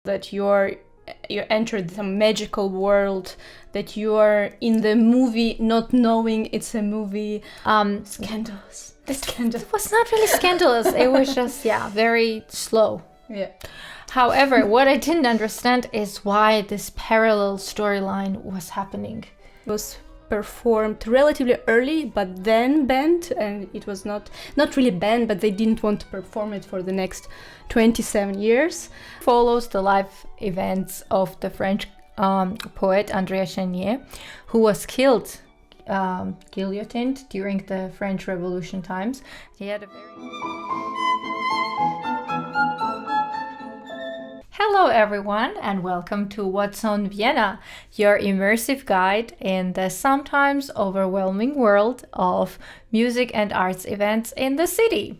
that you entered some magical world, that you are in the movie not knowing it's a movie. Scandalous. It was not really scandalous. It was just, very slow. Yeah. However, what I didn't understand is why this parallel storyline was happening. It was performed relatively early, but then banned, and it was not really banned, but they didn't want to perform it for the next 27 years. Follows the life events of the French poet Andrea Chénier, who was killed, guillotined during the French Revolution times. He had a Hello everyone, and welcome to What's on Vienna, your immersive guide in the sometimes overwhelming world of music and arts events in the city.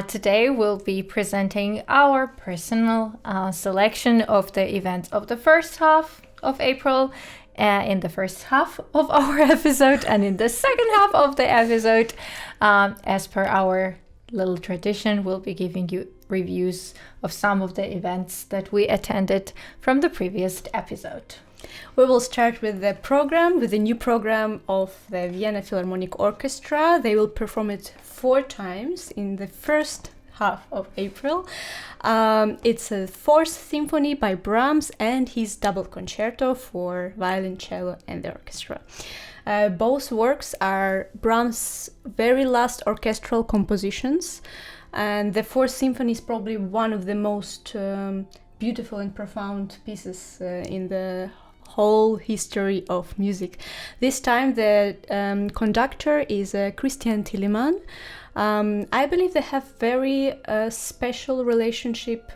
Today we'll be presenting our personal selection of the events of the first half of April, in the first half of our episode, and in the second half of the episode. As per our little tradition, we'll be giving you reviews of some of the events that we attended from the previous episode. We will start with the new program of the Vienna Philharmonic Orchestra. They will perform it 4 times in the first half of April. It's a 4th symphony by Brahms and his double concerto for violin, cello and the orchestra. Both works are Brahms' very last orchestral compositions, and the 4th symphony is probably one of the most beautiful and profound pieces in the whole history of music. This time the conductor is Christian Thielemann. I believe they have very special relationship,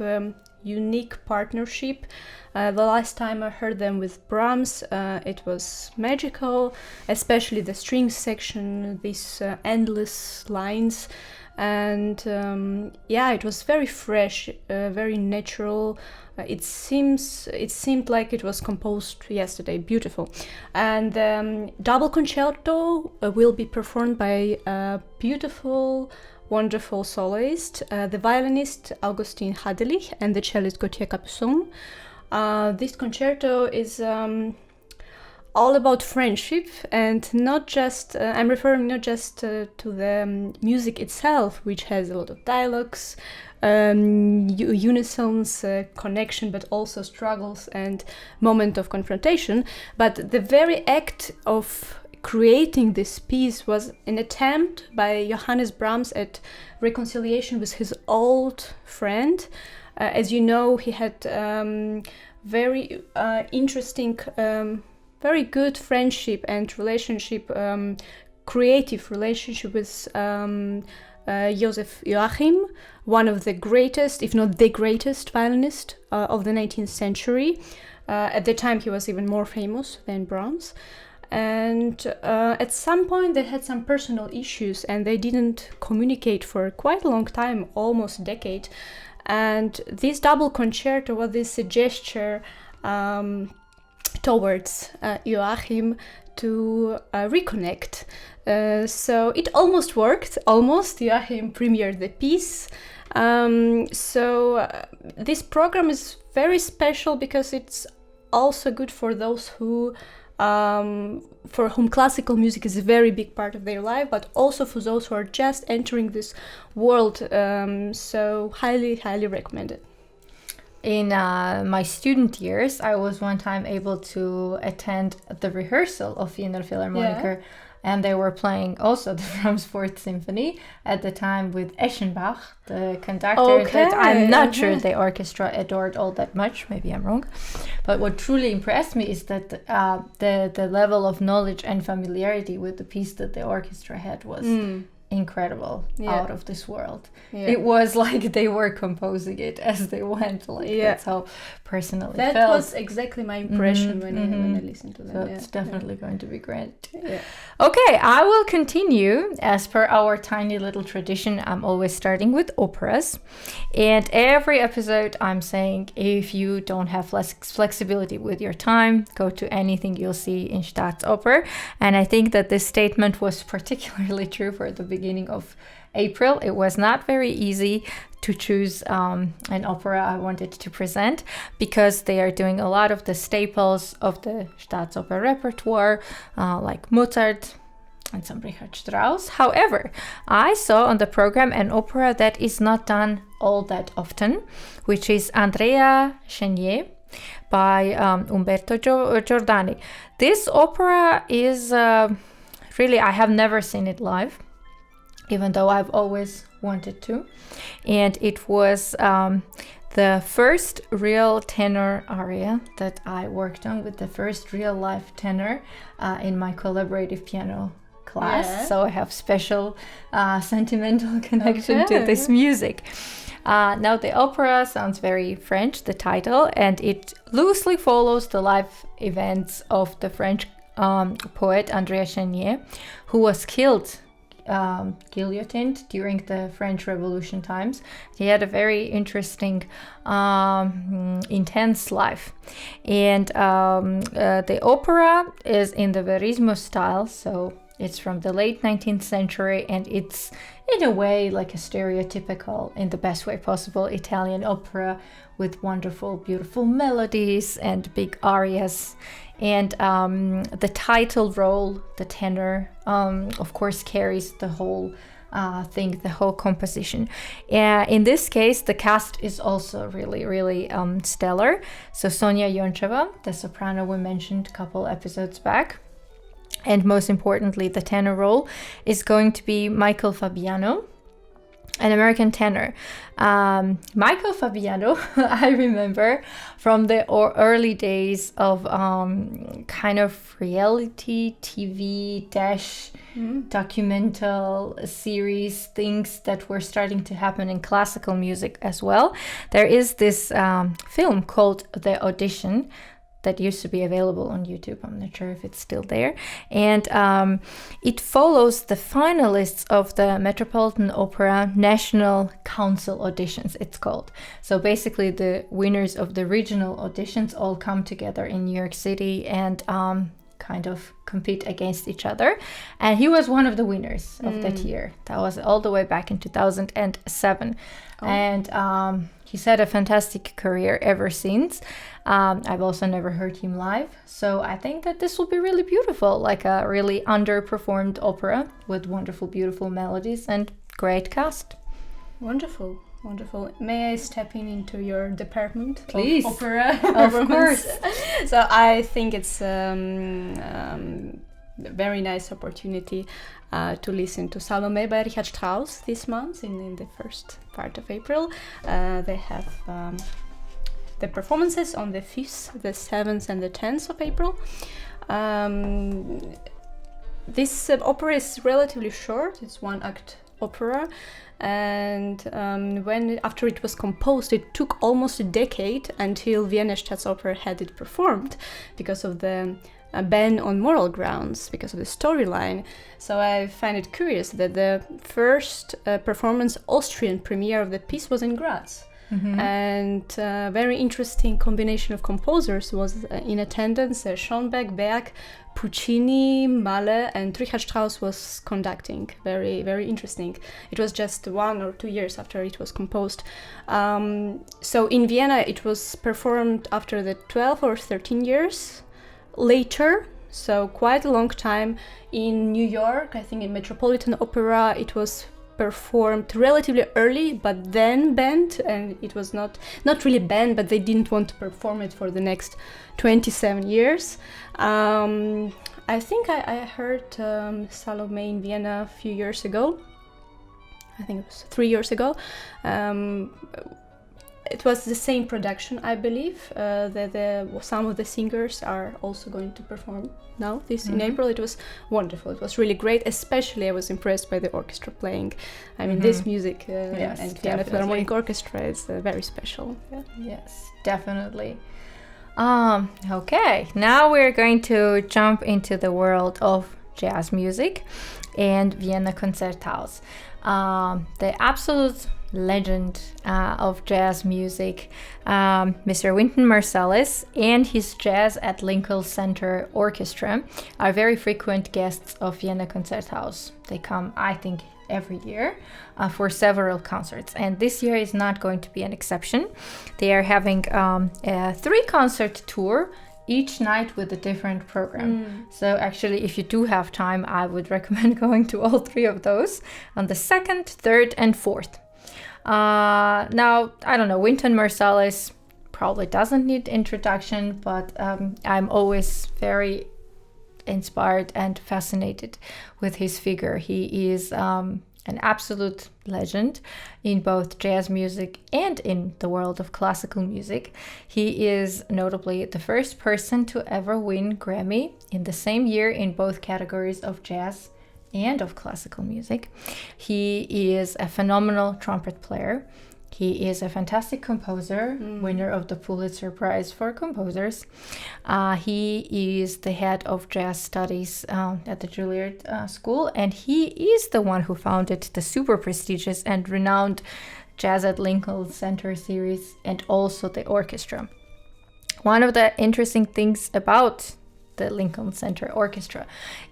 unique partnership. The last time I heard them with Brahms, it was magical, especially the string section, these endless lines. And it was very fresh, very natural. It seemed like it was composed yesterday. Beautiful. And double concerto will be performed by a beautiful, wonderful soloist, the violinist Augustin Hadelich and the cellist Gauthier Capuçon. This concerto is all about friendship, and not just I'm referring not just to the music itself, which has a lot of dialogues, unisons, connection, but also struggles and moment of confrontation. But the very act of creating this piece was an attempt by Johannes Brahms at reconciliation with his old friend. As you know, he had very interesting, very good friendship and relationship, creative relationship with Joseph Joachim, one of the greatest, if not the greatest violinist of the 19th century. At the time he was even more famous than Brahms. And at some point they had some personal issues and they didn't communicate for quite a long time, almost a decade. And this double concerto was this gesture towards Joachim to reconnect. So it almost worked, Joachim premiered the piece. This program is very special because it's also good for those who for whom classical music is a very big part of their life, but also for those who are just entering this world. So highly recommended. In my student years, I was one time able to attend the rehearsal of Vienna Philharmonic, and they were playing also the Brahms 4th Symphony at the time with Eschenbach, the conductor that I'm not sure the orchestra adored all that much. Maybe I'm wrong. But what truly impressed me is that the level of knowledge and familiarity with the piece that the orchestra had was incredible, out of this world. It was like they were composing it as they went. That's how personally that felt. was exactly my impression when I listened to them. So it's definitely going to be great. Okay, I will continue. As per our tiny little tradition, I'm always starting with operas, and every episode I'm saying, if you don't have less flexibility with your time, go to anything you'll see in Staatsoper. And I think that this statement was particularly true for the beginning of April. It was not very easy to choose an opera I wanted to present because they are doing a lot of the staples of the Staatsoper repertoire, like Mozart and some Richard Strauss. However, I saw on the program an opera that is not done all that often, which is Andrea Chénier by Umberto Giordano. This opera is really, I have never seen it live, even though I've always wanted to. And it was the first real tenor aria that I worked on with the first real live tenor in my collaborative piano class. Yeah. So I have special sentimental connection to this music. Now the opera sounds very French, the title, and it loosely follows the life events of the French poet Andrea Chénier, who was killed, guillotined during the French Revolution times. He had a very interesting, intense life. And the opera is in the verismo style, so it's from the late 19th century, and it's in a way like a stereotypical, in the best way possible, Italian opera with wonderful, beautiful melodies and big arias. And the title role, the tenor, of course, carries the whole thing, the whole composition. In this case, the cast is also really, really stellar. So Sonia Yoncheva, the soprano we mentioned a couple episodes back. And most importantly, the tenor role is going to be Michael Fabiano, an American tenor. Michael Fabiano, I remember from the early days of kind of reality TV documental series, things that were starting to happen in classical music as well. There is this film called The Audition that used to be available on YouTube. I'm not sure if it's still there. And it follows the finalists of the Metropolitan Opera National Council auditions, it's called. So basically the winners of the regional auditions all come together in New York City and kind of compete against each other. And he was one of the winners of that year. That was all the way back in 2007. Oh. And he's had a fantastic career ever since. I've also never heard him live. So I think that this will be really beautiful, like a really underperformed opera with wonderful, beautiful melodies and great cast. Wonderful. Wonderful. May I step into your department? Please. Of opera. Of course. So I think it's a very nice opportunity to listen to Salome by Richard Strauss this month in the first part of April. They have the performances on the 5th, the 7th and the 10th of April. This opera is relatively short. It's one act opera, and after it was composed, it took almost a decade until Vienna Staatsoper had it performed because of the ban on moral grounds, because of the storyline. So I find it curious that the first performance, Austrian premiere of the piece, was in Graz. Mm-hmm. And very interesting combination of composers was in attendance. Schoenberg, Berg, Puccini, Mahler, and Richard Strauss was conducting. Very, very interesting. It was just 1 or 2 years after it was composed. So in Vienna, it was performed after the 12 or 13 years later. So quite a long time. In New York, I think in Metropolitan Opera, it was performed relatively early, but then banned, and it was not really banned, but they didn't want to perform it for the next 27 years. I think I heard Salome in Vienna a few years ago. I think it was 3 years ago. It was the same production, I believe. Some of the singers are also going to perform now, in April. It was wonderful. It was really great. Especially, I was impressed by the orchestra playing. I mean, this music yes, and Vienna Philharmonic Orchestra is very special. Yeah. Yes, definitely. Okay, now we're going to jump into the world of jazz music and Vienna Concerthaus. The absolute legend of jazz music, Mr. Wynton Marsalis and his Jazz at Lincoln Center Orchestra are very frequent guests of Vienna Concerthaus. They come, I think, every year for several concerts. And this year is not going to be an exception. They are having a 3-concert tour, each night with a different program. So actually, if you do have time, I would recommend going to all 3 of those on the 2nd, 3rd, and 4th. Now, I don't know, Wynton Marsalis probably doesn't need introduction, but I'm always very inspired and fascinated with his figure. He is an absolute legend in both jazz music and in the world of classical music. He is notably the first person to ever win Grammy in the same year in both categories of jazz and of classical music. He is a phenomenal trumpet player. He is a fantastic composer, winner of the Pulitzer Prize for Composers. He is the head of jazz studies at the Juilliard School, and he is the one who founded the super prestigious and renowned Jazz at Lincoln Center series and also the orchestra. One of the interesting things about the Lincoln Center Orchestra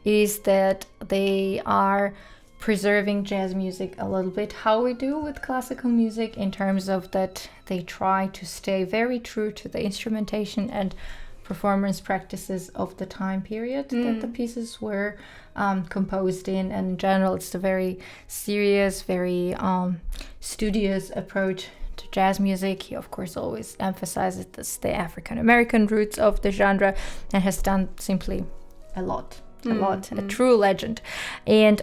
is that they are preserving jazz music a little bit how we do with classical music, in terms of that they try to stay very true to the instrumentation and performance practices of the time period that the pieces were composed in. And in general, it's a very serious, very studious approach to jazz music. He of course always emphasizes the African American roots of the genre and has done simply a lot, a true legend. And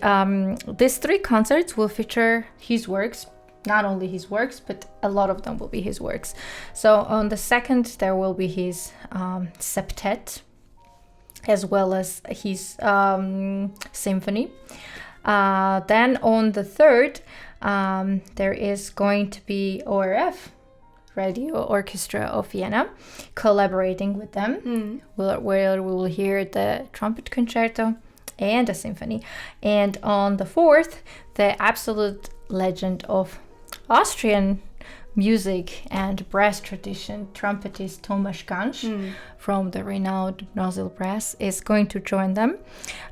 these 3 concerts will feature his works, not only his works, but a lot of them will be his works. So on the 2nd, there will be his septet, as well as his symphony. Then on the 3rd, there is going to be ORF, Radio Orchestra of Vienna, collaborating with them, where we will hear the trumpet concerto and a symphony. And on the 4th, the absolute legend of Austrian music and brass tradition, trumpetist Tomasz Gansch from the renowned Nozzle Brass is going to join them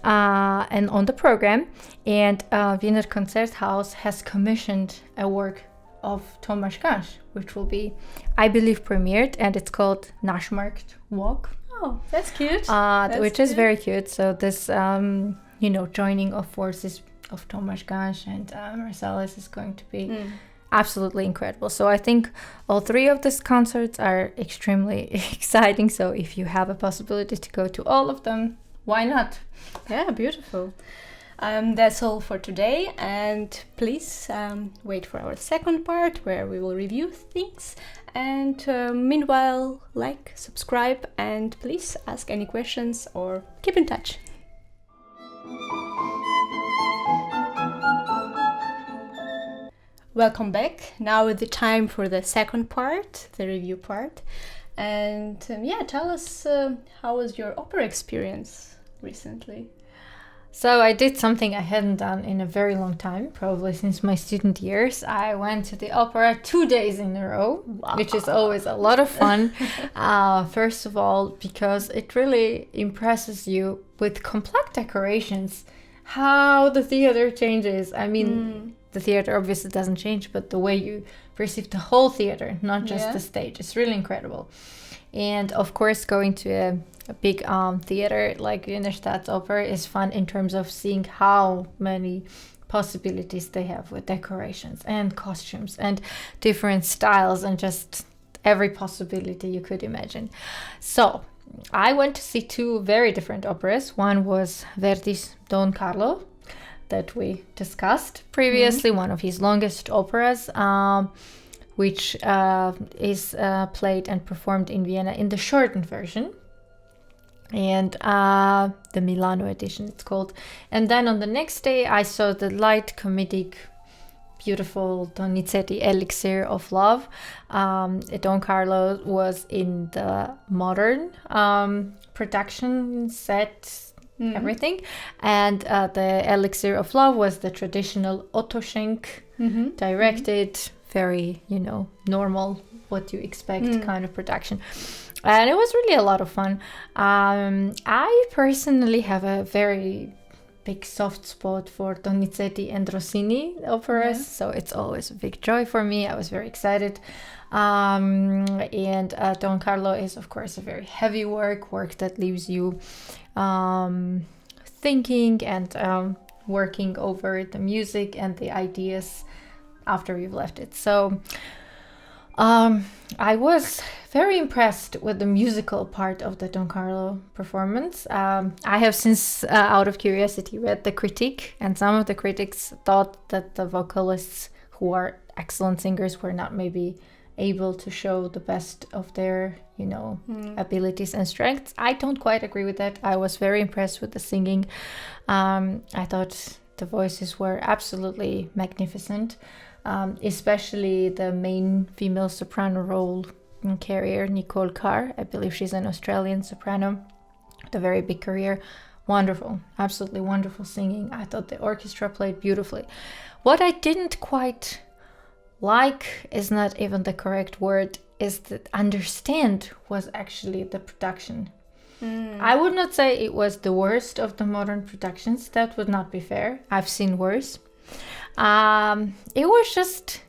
and on the program. And Wiener Konzerthaus has commissioned a work of Tomasz Gansch, which will be, I believe, premiered, and it's called Naschmarkt Walk. Oh, that's cute. Which is very cute. So this, joining of forces of Tomasz Gansch and Marsalis is going to be absolutely incredible. So I think all 3 of these concerts are extremely exciting. So if you have a possibility to go to all of them, why not? Yeah, beautiful. That's all for today, and please wait for our 2nd part where we will review things. And meanwhile, like, subscribe, and please ask any questions or keep in touch. Welcome back. Now is the time for the 2nd part, the review part. And tell us, how was your opera experience recently? So I did something I hadn't done in a very long time, probably since my student years. I went to the opera 2 days in a row, which is always a lot of fun. First of all, because it really impresses you with complex decorations, how the theater changes. I mean, the theater obviously doesn't change, but the way you perceive the whole theater, not just the stage, is really incredible. And of course, going to a big theater like Wiener Staatsoper is fun in terms of seeing how many possibilities they have with decorations and costumes and different styles and just every possibility you could imagine. So I went to see 2 very different operas. One was Verdi's Don Carlo, that we discussed previously, one of his longest operas, which is played and performed in Vienna in the shortened version, and the Milano edition it's called. And then on the next day I saw the light comedic, beautiful Donizetti Elixir of Love. Don Carlo was in the modern production set, everything, and the Elixir of Love was the traditional Otto Schenk directed, very normal, what you expect kind of production. And it was really a lot of fun. I personally have a very big soft spot for Donizetti and Rossini operas, so it's always a big joy for me. I was very excited. And Don Carlo is, of course, a very heavy work that leaves you thinking and working over the music and the ideas after you've left it. So I was very impressed with the musical part of the Don Carlo performance. I have since, out of curiosity, read the critique, and some of the critics thought that the vocalists, who are excellent singers, were not maybe able to show the best of their, abilities and strengths. I don't quite agree with that. I was very impressed with the singing. I thought the voices were absolutely magnificent. Especially the main female soprano role carrier, Nicole. I believe she's an Australian soprano with a very big career. Wonderful, absolutely wonderful singing. I thought the orchestra played beautifully. What I didn't quite like, is not even the correct word, is that understand was actually the production. I would not say it was the worst of the modern productions. That would not be fair. I've seen worse. It was just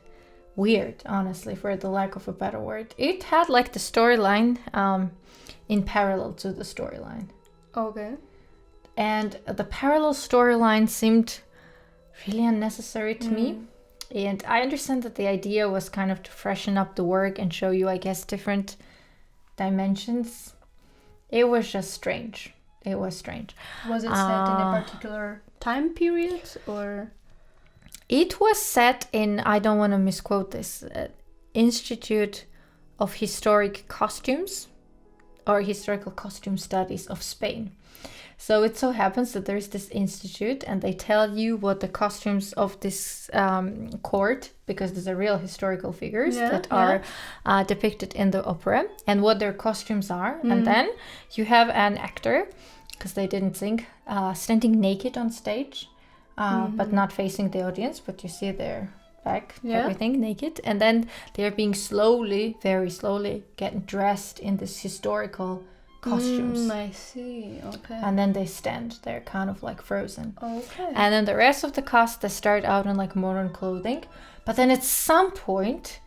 weird, honestly, for the lack of a better word. It had like the storyline in parallel to the storyline. Okay. And the parallel storyline seemed really unnecessary to me. And I understand that the idea was kind of to freshen up the work and show you, I guess, different dimensions. It was just strange. It was strange. Was it set in a particular time period, or? It was set in, I don't want to misquote this, Institute of Historic Costumes or Historical Costume Studies of Spain. So it so happens that there's this institute, and they tell you what the costumes of this court, because these are real historical figures that are depicted in the opera, and what their costumes are. And then you have an actor, because they didn't sing, standing naked on stage. But not facing the audience, but you see their back, everything naked. And then they're being very slowly getting dressed in this historical costumes. I see, okay. And then they stand there kind of like frozen. Okay. And then the rest of the cast, they start out in like modern clothing. But then at some point,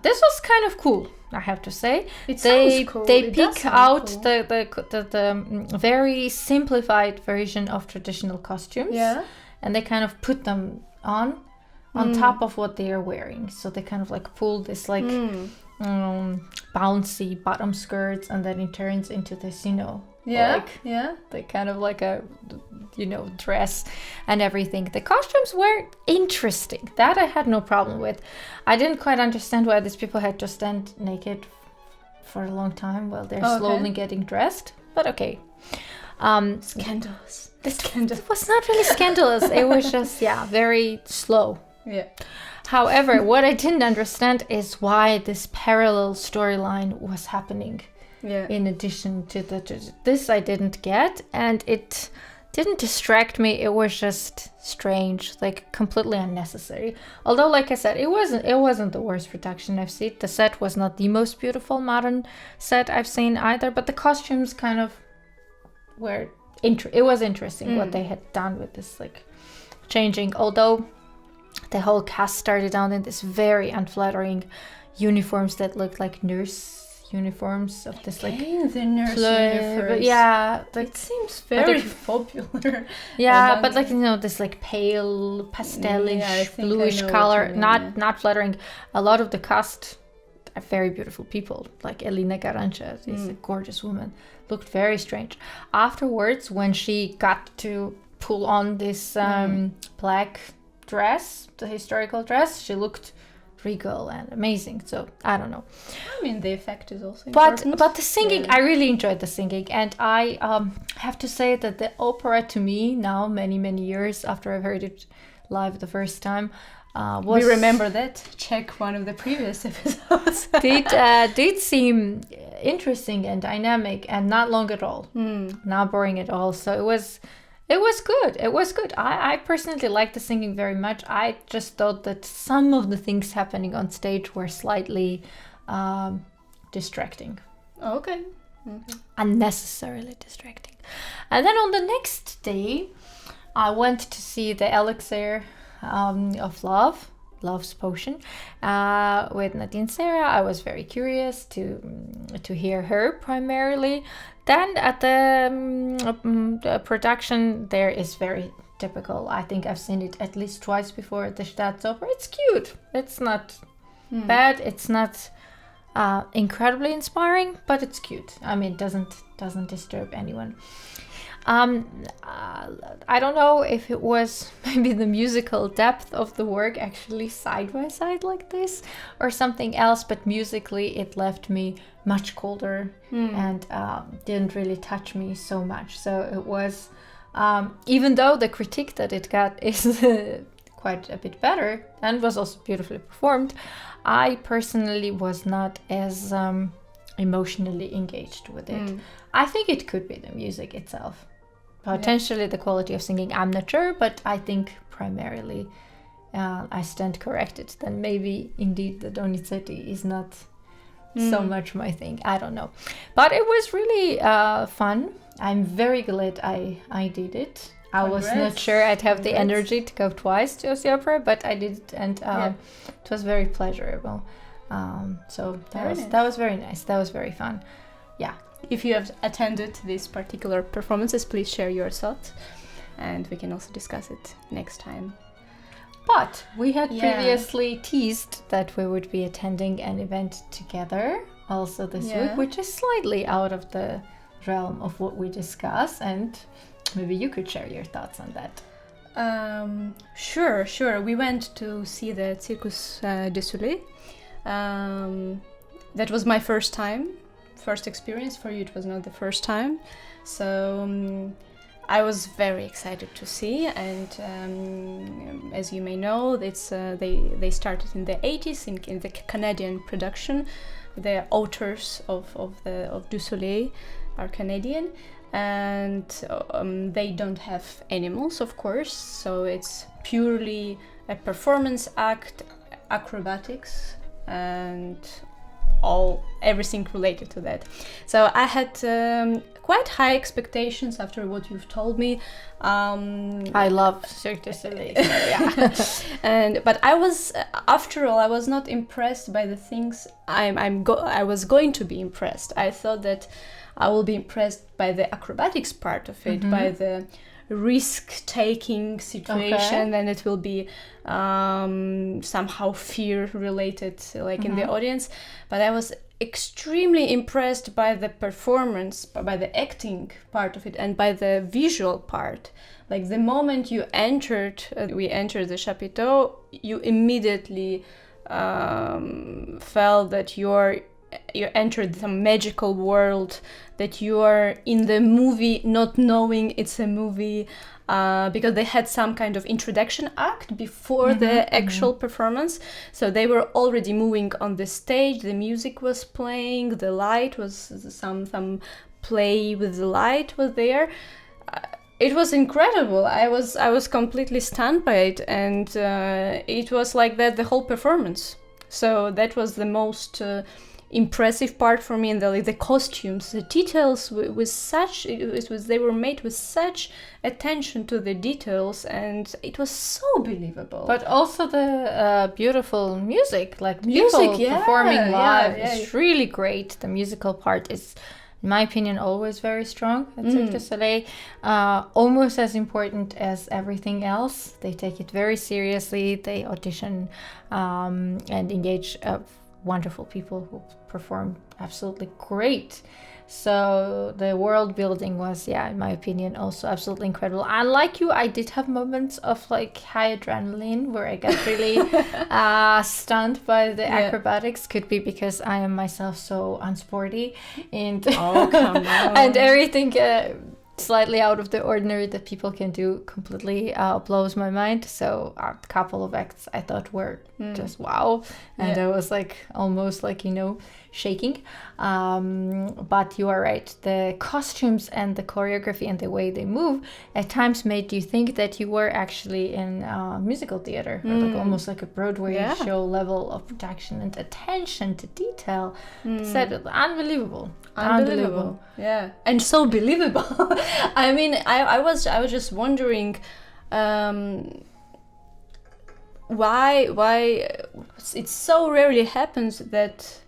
this was kind of cool, I have to say. They pick out cool. the very simplified version of traditional costumes. Yeah. And they kind of put them on top of what they are wearing. So they kind of like pull this like bouncy bottom skirts, and then it turns into this, they kind of like a, dress and everything. The costumes were interesting. That I had no problem with. I didn't quite understand why these people had to stand naked for a long time while they're slowly getting dressed. But okay. Scandalous. It was not really scandalous. It was just, very slow. Yeah. However, what I didn't understand is why this parallel storyline was happening. Yeah. In addition to this, I didn't get, and it didn't distract me. It was just strange, like completely unnecessary. Although, like I said, it wasn't the worst production I've seen. The set was not the most beautiful modern set I've seen either, but the costumes kind of were. It was interesting what they had done with this, like, changing. Although the whole cast started out in this very unflattering uniforms that looked like nurse uniforms of this, like, the nurse uniforms. Yeah, like, it seems very popular. Yeah, but like, this like pale pastelish bluish color, not flattering. A lot of the cast are very beautiful people, like Elina Garancha, is a gorgeous woman. Looked very strange. Afterwards, when she got to pull on this black dress, the historical dress, she looked regal and amazing. So I don't know. I mean, the effect is also important. But the singing, I really enjoyed the singing, and I have to say that the opera, to me now, many years after I've heard it live the first time, we remember that. Check one of the previous episodes. did seem interesting and dynamic, and not long at all, not boring at all. So it was good. It was good. I personally liked the singing very much. I just thought that some of the things happening on stage were slightly distracting. Okay. Unnecessarily distracting. And then on the next day, I went to see the Elixir of Love, Love's Potion, with Nadine Serra. I was very curious to hear her primarily. Then at the production, there is very typical. I think I've seen it at least twice before at the Staatsoper. It's cute. It's not bad. It's not incredibly inspiring, but it's cute. I mean, it doesn't disturb anyone. I don't know if it was maybe the musical depth of the work actually side by side like this or something else, but musically it left me much colder and didn't really touch me so much. So it was, even though the critique that it got is quite a bit better and was also beautifully performed, I personally was not as emotionally engaged with it. I think it could be the music itself. Potentially the quality of singing, I'm not sure, but I think primarily I stand corrected. Then maybe indeed the Donizetti is not so much my thing. I don't know. But it was really fun. I'm very glad I did it. I was not sure I'd have the energy to go twice to the opera, but I did it, and it was very pleasurable. So that was very nice. That was very fun. Yeah. If you have attended these particular performances, please share your thoughts, and we can also discuss it next time. But we had previously teased that we would be attending an event together also this week, which is slightly out of the realm of what we discuss, and maybe you could share your thoughts on that. Sure. We went to see the Cirque du Soleil. That was my first experience. For you it was not the first time, so I was very excited to see, and as you may know, it's they started in the 80s in the Canadian production. The authors of Du Soleil are Canadian, and they don't have animals, of course, so it's purely a performance act, acrobatics, and everything related to that. So I had quite high expectations after what you've told me. I love Cirque du Soleil. Yeah. But I was, after all, I was not impressed by the things I was going to be impressed. I thought that I will be impressed by the acrobatics part of it, by the risk-taking situation, and it will be somehow fear-related, like in the audience. But I was extremely impressed by the performance, by the acting part of it, and by the visual part. Like the moment we entered the chapiteau, you immediately felt that you entered some magical world, that you are in the movie not knowing it's a movie, because they had some kind of introduction act before the actual performance. So they were already moving on the stage, the music was playing, the light was some play with the light was there. It was incredible. I was completely stunned by it, and it was like that the whole performance. So that was the most impressive part for me, and the costumes, the details with such they were made with such attention to the details, and it was so believable. But also the beautiful music, like people performing live is really great. The musical part is, in my opinion, always very strong at Cirque du Soleil. Almost as important as everything else. They take it very seriously. They audition and engage wonderful people who performed absolutely great. So the world building was, in my opinion, also absolutely incredible. Unlike you, I did have moments of like high adrenaline where I got really stunned by the acrobatics. Could be because I am myself so unsporty, and and everything slightly out of the ordinary that people can do completely blows my mind. So a couple of acts I thought were just wow, and I was like almost like shaking. But you are right, the costumes and the choreography and the way they move at times made you think that you were actually in musical theater, or like almost like a Broadway show level of production and attention to detail. Said unbelievable. Yeah, and so believable. I mean, I was just wondering why it so rarely happens that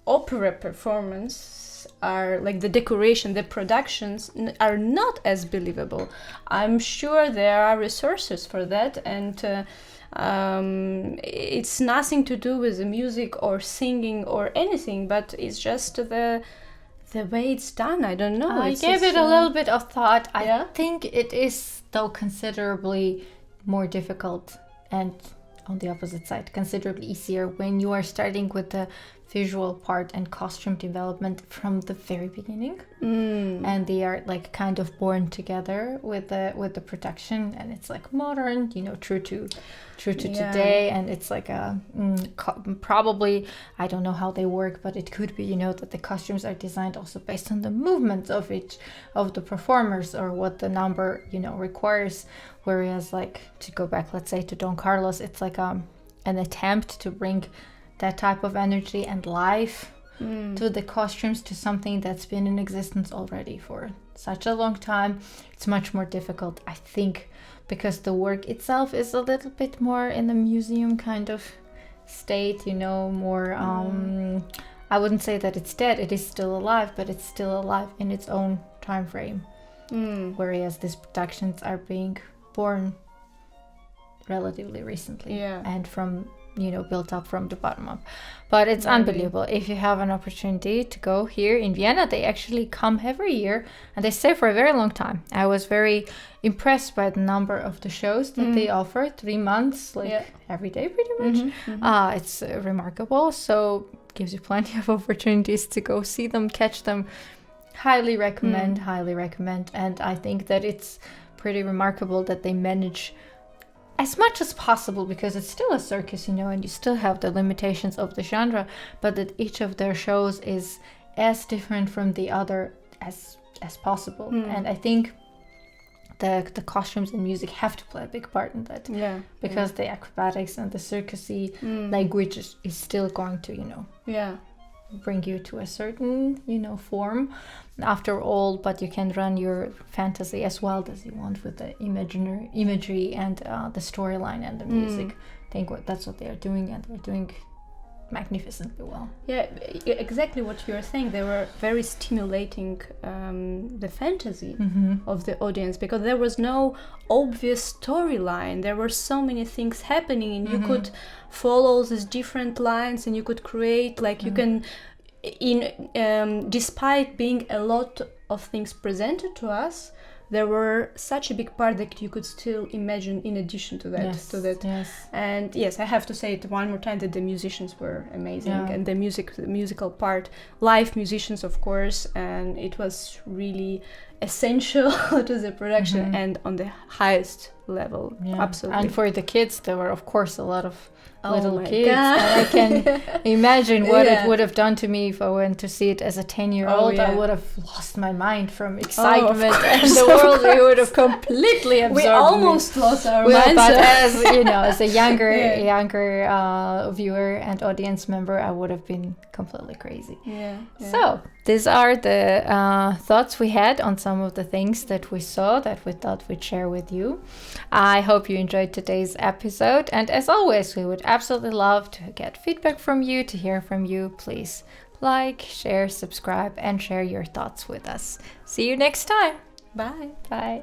opera performance are like the decoration, the productions are not as believable. I'm sure there are resources for that, and it's nothing to do with the music or singing or anything, but it's just the way it's done. I don't know. I gave it a little bit of thought. I think it is, though, considerably more difficult, and on the opposite side, considerably easier when you are starting with the visual part and costume development from the very beginning, and they are like kind of born together with the production, and it's like modern, true to today, and it's like a probably, I don't know how they work, but it could be that the costumes are designed also based on the movements of each of the performers or what the number requires, whereas like to go back, let's say, to Don Carlos, it's like an attempt to bring that type of energy and life to the costumes, to something that's been in existence already for such a long time. It's much more difficult, I think, because the work itself is a little bit more in the museum kind of state, more I wouldn't say that it's dead, it is still alive, but it's still alive in its own time frame, whereas these productions are being born relatively recently, and from built up from the bottom up. But it's unbelievable. If you have an opportunity to go here in Vienna, they actually come every year and they stay for a very long time. I was very impressed by the number of the shows that they offer, 3 months, every day pretty much. It's remarkable, so it gives you plenty of opportunities to go see them, catch them. Highly recommend. And I think that it's pretty remarkable that they manage as much as possible, because it's still a circus, and you still have the limitations of the genre, but that each of their shows is as different from the other as possible. And I think the costumes and music have to play a big part in that, because the acrobatics and the circusy language is still going to bring you to a certain form after all, but you can run your fantasy as wild as you want with the imagery and the storyline and the music. I think that's what they are doing, and they're doing magnificently well. Exactly what you're saying. They were very stimulating the fantasy of the audience, because there was no obvious storyline. There were so many things happening, and you could follow these different lines, and you could create you can despite being a lot of things presented to us, there were such a big part that you could still imagine in addition to that. And yes, I have to say it one more time that the musicians were amazing, and the musical part, live musicians, of course, and it was really essential to the production and on the highest level. Absolutely. And for the kids, there were of course a lot of little kids, and I can imagine what it would have done to me if I went to see it as a 10-year-old. I would have lost my mind from excitement, and the world would have completely absorbed me. We almost lost our minds. But as a younger viewer and audience member, I would have been completely crazy. So these are the thoughts we had on some of the things that we saw that we thought we'd share with you. I hope you enjoyed today's episode, and as always, we would absolutely love to get feedback from you, to hear from you. Please like, share, subscribe, and share your thoughts with us. See you next time. Bye. Bye.